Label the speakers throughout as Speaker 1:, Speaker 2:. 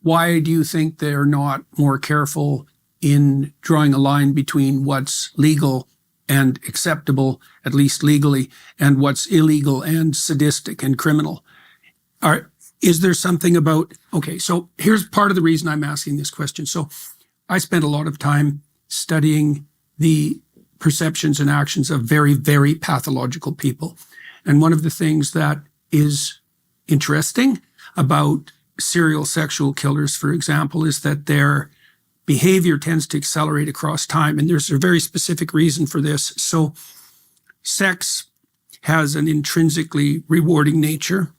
Speaker 1: why do you think they're not more careful in drawing a line between what's legal and acceptable, at least legally, and what's illegal and sadistic and criminal? Is there something about, okay, so here's part of the reason I'm asking this question. So I spent a lot of time studying the perceptions and actions of very, very pathological people. And one of the things that is interesting about serial sexual killers, for example, is that their behavior tends to accelerate across time. And there's a very specific reason for this. So sex has an intrinsically rewarding nature,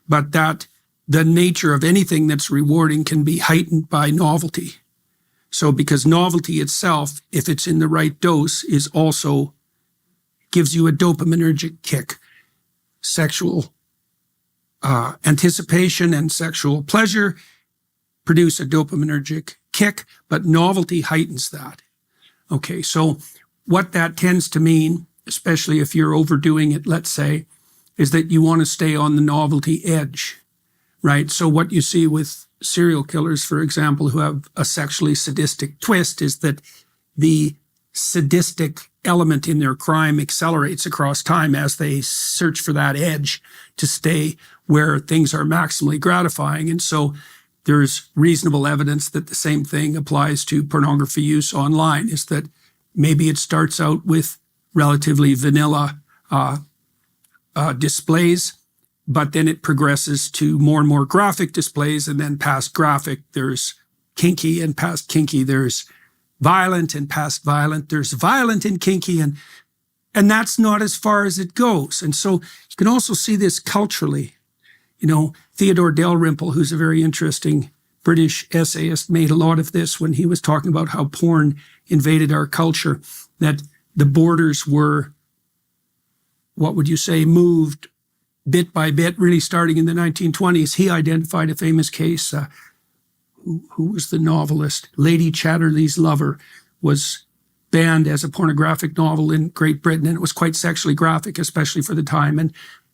Speaker 1: but that the nature of anything that's rewarding can be heightened by novelty. So because novelty itself, if it's in the right dose, is also gives you a dopaminergic kick. Sexual anticipation and sexual pleasure produce a dopaminergic kick, but novelty heightens that. Okay, so what that tends to mean, especially if you're overdoing it, let's say, is that you want to stay on the novelty edge, right? So what you see with serial killers, for example, who have a sexually sadistic twist is that the sadistic element in their crime accelerates across time as they search for that edge to stay where things are maximally gratifying. And so there's reasonable evidence that the same thing applies to pornography use online, is that maybe it starts out with relatively vanilla displays, but then it progresses to more and more graphic displays, and then past graphic, there's kinky, and past kinky, there's violent, and past violent, there's violent and kinky, and that's not as far as it goes. And so you can also see this culturally. You know, Theodore Dalrymple, who's a very interesting British essayist, made a lot of this when he was talking about how porn invaded our culture, that the borders were, what would you say, moved bit by bit, really starting in the 1920s. He identified a famous case. Who was the novelist? Lady Chatterley's Lover was banned as a pornographic novel in Great Britain, and it was quite sexually graphic, especially for the time. And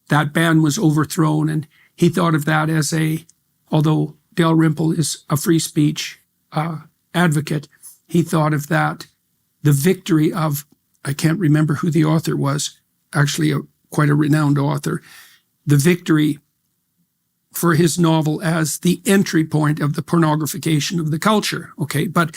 Speaker 1: that ban was overthrown, and he thought of that as although Dalrymple is a free speech advocate, he thought of that, the victory of, I can't remember who the author was, actually quite a renowned author, the victory for his novel as the entry point of the pornographication of the culture. Okay, but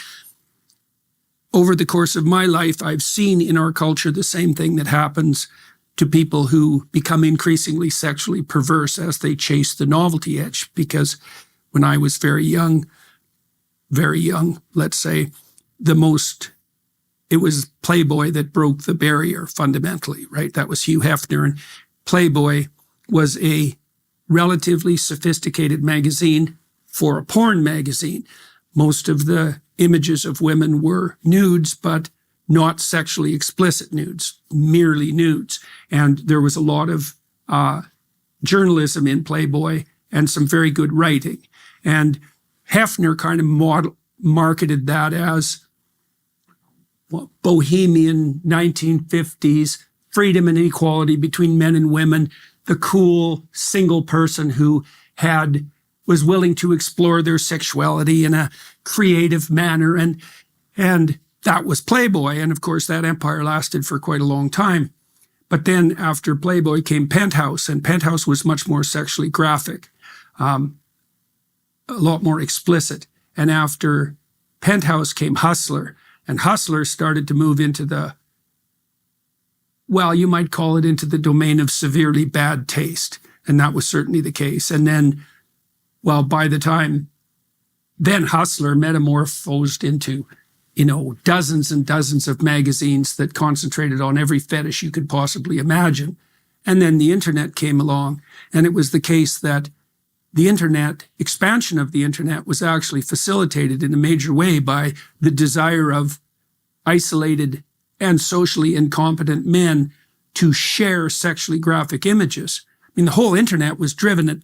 Speaker 1: over the course of my life, I've seen in our culture the same thing that happens to people who become increasingly sexually perverse as they chase the novelty edge. Because when I was very young, let's say, it was Playboy that broke the barrier fundamentally, right? That was Hugh Hefner, and Playboy was a relatively sophisticated magazine for a porn magazine. Most of the images of women were nudes, but not sexually explicit nudes, merely nudes. And there was a lot of journalism in Playboy and some very good writing. And Hefner kind of marketed that as bohemian 1950s, freedom and equality between men and women, the cool single person who was willing to explore their sexuality in a creative manner. And that was Playboy. And of course, that empire lasted for quite a long time. But then after Playboy came Penthouse, and Penthouse was much more sexually graphic, a lot more explicit. And after Penthouse came Hustler, and Hustler started to move into you might call it into the domain of severely bad taste. And that was certainly the case. And then, by the time then Hustler metamorphosed into, dozens and dozens of magazines that concentrated on every fetish you could possibly imagine. And then the internet came along, and it was the case that the expansion of the internet was actually facilitated in a major way by the desire of isolated and socially incompetent men to share sexually graphic images. I mean, the whole internet was driven at,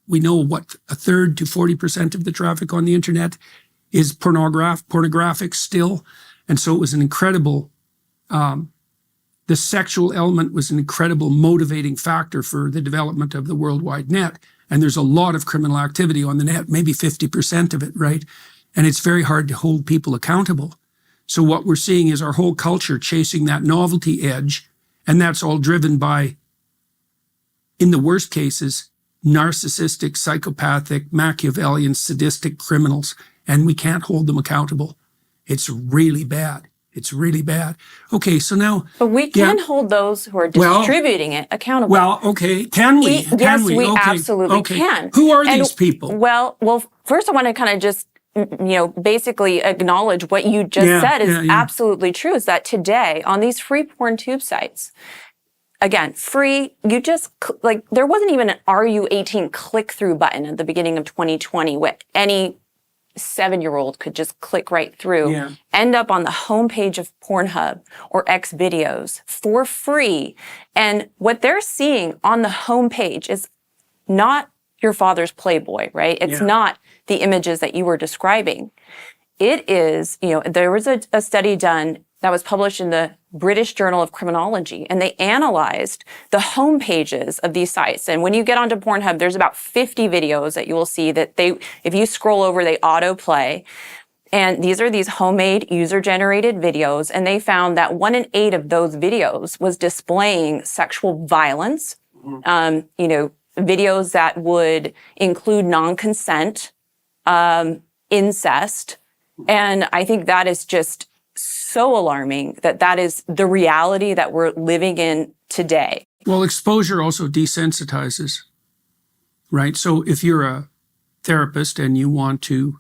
Speaker 1: we know what, 1/3 to 40% of the traffic on the internet is pornographic still. And so it was an incredible, the sexual element was an incredible motivating factor for the development of the World Wide Net. And there's a lot of criminal activity on the net, maybe 50% of it, right? And it's very hard to hold people accountable. So what we're seeing is our whole culture chasing that novelty edge, and that's all driven by, in the worst cases, narcissistic, psychopathic, Machiavellian, sadistic criminals, and we can't hold them accountable. It's really bad. It's really bad. Okay, so now...
Speaker 2: But we can hold those who are distributing it accountable.
Speaker 1: Well, okay, can we?
Speaker 2: Yes, we absolutely can.
Speaker 1: Who are these people?
Speaker 2: Well, first I want to kind of just, basically acknowledge what you just said is absolutely true, is that today on these free porn tube sites, again, free, you just, there wasn't even an Are You 18 click-through button at the beginning of 2020 where any 7-year-old could just click right through, end up on the homepage of Pornhub or X videos for free. And what they're seeing on the homepage is not your father's Playboy, right? It's not the images that you were describing. It is, there was a study done that was published in the British Journal of Criminology, and they analyzed the home pages of these sites. And when you get onto Pornhub, there's about 50 videos that you will see that if you scroll over, they autoplay. And these are these homemade user-generated videos, and they found that 1 in 8 of those videos was displaying sexual violence, videos that would include non-consent, incest. And I think that is just so alarming that is the reality that we're living in today.
Speaker 1: Well, exposure also desensitizes, right? So if you're a therapist and you want to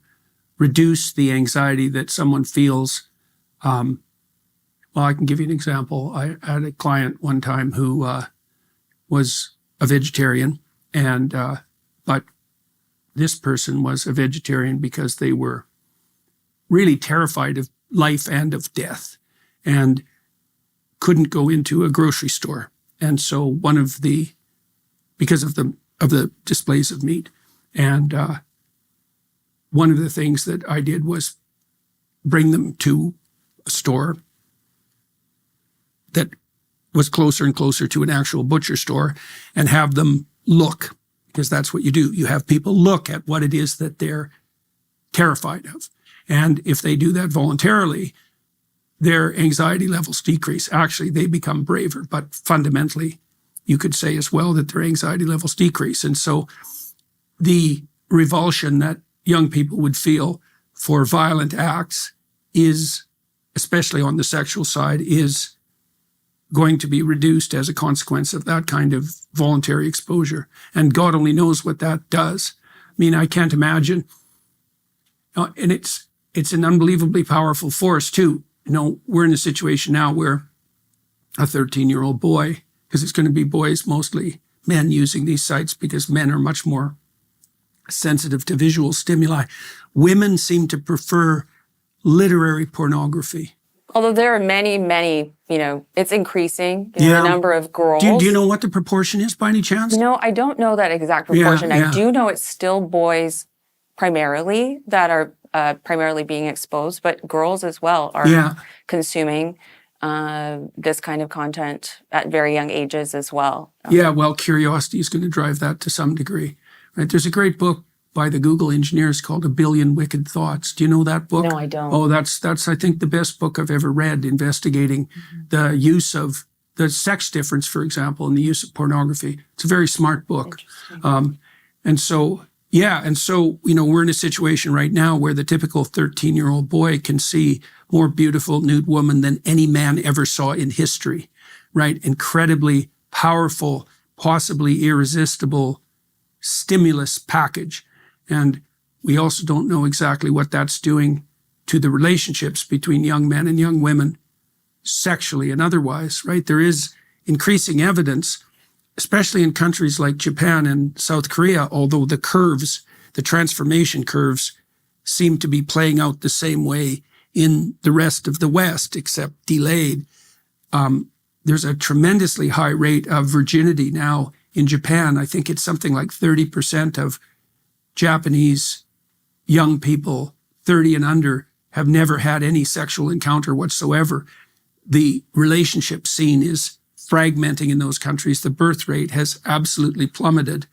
Speaker 1: reduce the anxiety that someone feels, well, I can give you an example. I had a client one time who was a vegetarian, and but this person was a vegetarian because they were really terrified of life and of death, and couldn't go into a grocery store. And so because of the displays of meat, and one of the things that I did was bring them to a store that was closer and closer to an actual butcher store, and have them look, because that's what you do. You have people look at what it is that they're terrified of. And if they do that voluntarily, their anxiety levels decrease. Actually, they become braver, but fundamentally, you could say as well that their anxiety levels decrease. And so the revulsion that young people would feel for violent acts is, especially on the sexual side, is going to be reduced as a consequence of that kind of voluntary exposure. And God only knows what that does. I mean, I can't imagine. And it's an unbelievably powerful force too. We're in a situation now where a 13-year-old boy, because it's going to be boys, mostly men, using these sites because men are much more sensitive to visual stimuli. Women seem to prefer literary pornography.
Speaker 2: Although there are many, it's increasing, the number of girls.
Speaker 1: Do you know what the proportion is by any chance?
Speaker 2: No, I don't know that exact proportion. I do know it's still boys primarily that are primarily being exposed, but girls as well are consuming this kind of content at very young ages as well.
Speaker 1: Well, curiosity is going to drive that to some degree. Right? There's a great book by the Google engineers called A Billion Wicked Thoughts. Do you know that book?
Speaker 2: No, I don't.
Speaker 1: Oh, that's I think the best book I've ever read, investigating the use of the sex difference, for example, and the use of pornography. It's a very smart book. And so we're in a situation right now where the typical 13-year-old boy can see more beautiful nude woman than any man ever saw in history, right? Incredibly powerful, possibly irresistible stimulus package. And we also don't know exactly what that's doing to the relationships between young men and young women, sexually and otherwise, right? There is increasing evidence, especially in countries like Japan and South Korea, although the transformation curves seem to be playing out the same way in the rest of the West, except delayed. There's a tremendously high rate of virginity now in Japan. I think it's something like 30% of Japanese young people, 30 and under, have never had any sexual encounter whatsoever. The relationship scene is fragmenting in those countries. The birth rate has absolutely plummeted.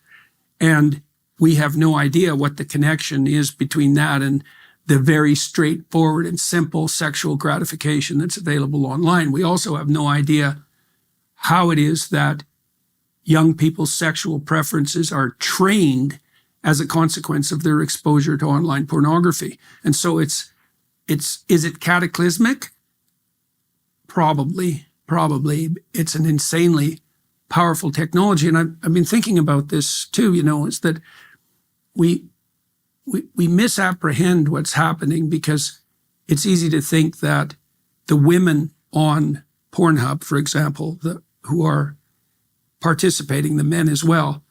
Speaker 1: And we have no idea what the connection is between that and the very straightforward and simple sexual gratification that's available online. We also have no idea how it is that young people's sexual preferences are trained as a consequence of their exposure to online pornography. And so is it cataclysmic? Probably. It's an insanely powerful technology. And I've been thinking about this too, is that we misapprehend what's happening because it's easy to think that the women on Pornhub, for example, who are participating, the men as well,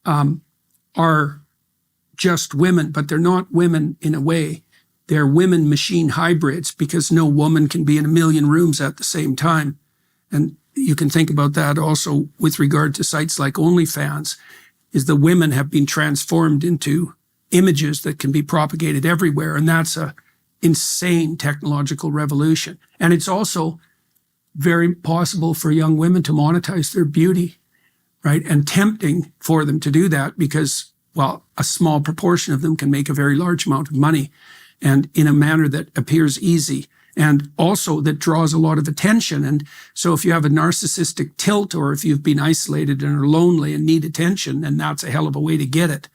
Speaker 1: are just women, but they're not women in a way. They're women machine hybrids because no woman can be in a million rooms at the same time. And you can think about that also with regard to sites like OnlyFans, is the women have been transformed into images that can be propagated everywhere. And that's a insane technological revolution. And it's also very possible for young women to monetize their beauty, right? And tempting for them to do that because, well, a small proportion of them can make a very large amount of money and in a manner that appears easy and also that draws a lot of attention. And so if you have a narcissistic tilt or if you've been isolated and are lonely and need attention, then that's a hell of a way to get it.